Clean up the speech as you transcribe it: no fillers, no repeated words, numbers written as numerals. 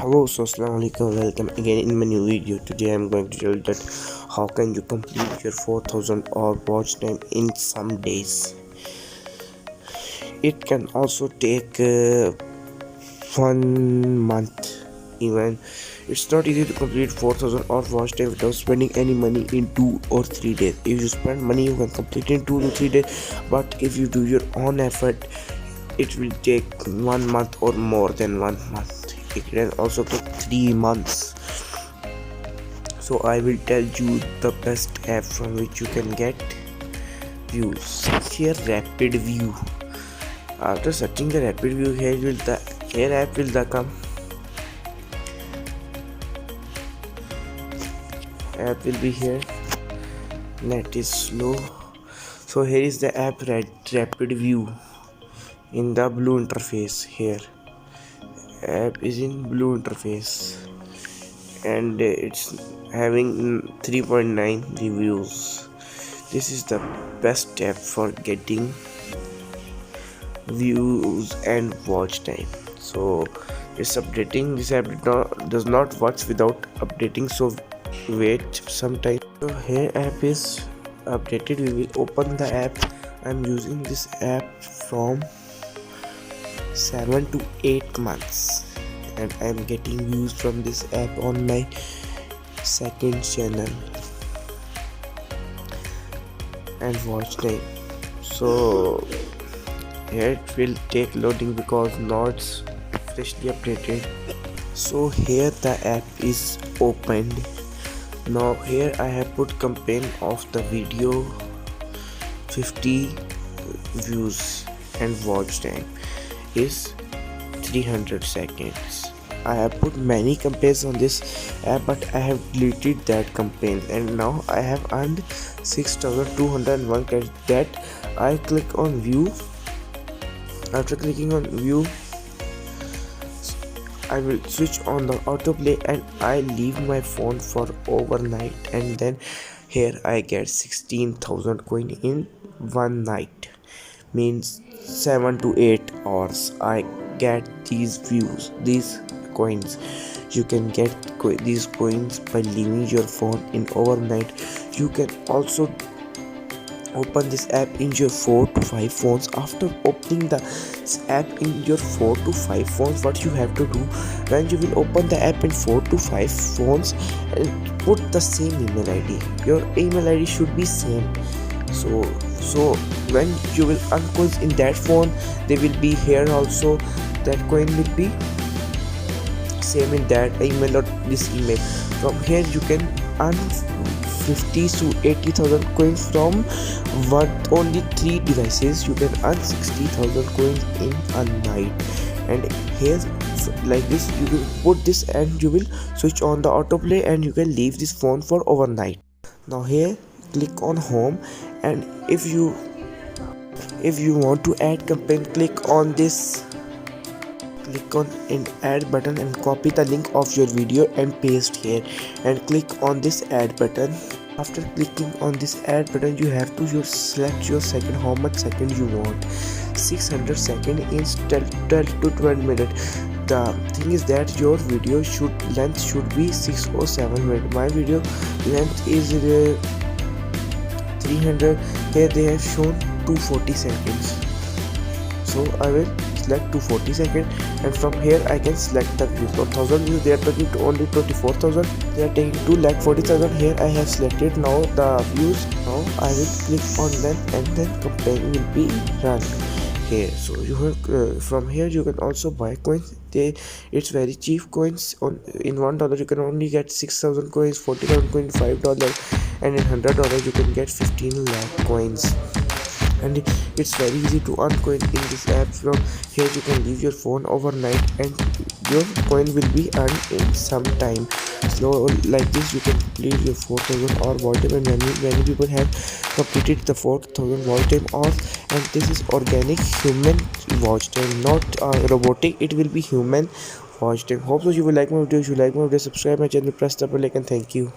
Hello, so Assalamualaikum, welcome again in my new video. Today I'm going to tell you that how can you complete your 4000 hour watch time in some days. It can also take 1 month even. It's not easy to complete 4000 hour watch time without spending any money in 2 or 3 days. If you spend money you can complete in 2 to 3 days, but if you do your own effort it will take 1 month or more than 1 month. It can also take 3 months. So I will tell you the best app from which you can get views. Here Rapid View. After searching the Rapid View, here app will come. App will be here. Net is slow. So here is the app Rapid View in the blue interface. Here app is in blue interface and it's having 3.9 reviews. This is the best app for getting views and watch time. So it's updating. This app does not work without updating, so wait some time. So here app is updated. We will open the app. I'm using this app from 7 to 8 months and I am getting views from this app on my second channel and watch time. So here it will take loading because not freshly updated. So here the app is opened. Now here I have put campaign of the video, 50 views and watch time is 300 seconds. I have put many campaigns on this app, but I have deleted that campaign and now I have earned 6201 credits. That I click on view. After clicking on view, I will switch on the autoplay and I leave my phone for overnight, and then here I get 16,000 coin in one night, means 7 to 8 hours. I get these views, these coins. You can get these coins by leaving your phone in overnight. You can also open this app in your 4 to 5 phones. After opening the app in your 4 to 5 phones, what you have to do, when you will open the app in 4 to 5 phones, put the same email ID. Your email ID should be same. So when you will earn coins in that phone, they will be here also. That coin will be same in that email or this email. From here you can earn 50 to 80,000 coins from only 3 devices. You can earn 60,000 coins in a night. And here like this, you will put this and you will switch on the autoplay and you can leave this phone for overnight. Now here click on home, and if you want to add campaign, click on this, click on an add button and copy the link of your video and paste here and click on this add button. After clicking on this add button, you have to select your second, how much second you want. 600 seconds is 12 to 12 minutes. The thing is that your video length should be 6 or 7 minutes. My video length is 300. Here they have shown 240 seconds. So I will select 240 seconds, and from here I can select the views. For 1000 views they are taking to only 24,000. They are taking 2,40,000. Here I have selected now the views. Now I will click on them and then campaign will be run here. So you have from here you can also buy coins. It's very cheap coins. In $1 you can only get 6,000 coins, 40,000 coins, $5, and in $100 you can get 15 lakh coins. And it's very easy to earn coin in this app. From here you can leave your phone overnight and your coin will be earned in some time. So like this you can complete your 4,000 hour watch time, and many people have completed the 4,000 watch time hours. And this is organic human watch time, not robotic. It will be human watch time. Hope so you will like my video. If you like my video, subscribe my channel, press the bell icon. Thank you.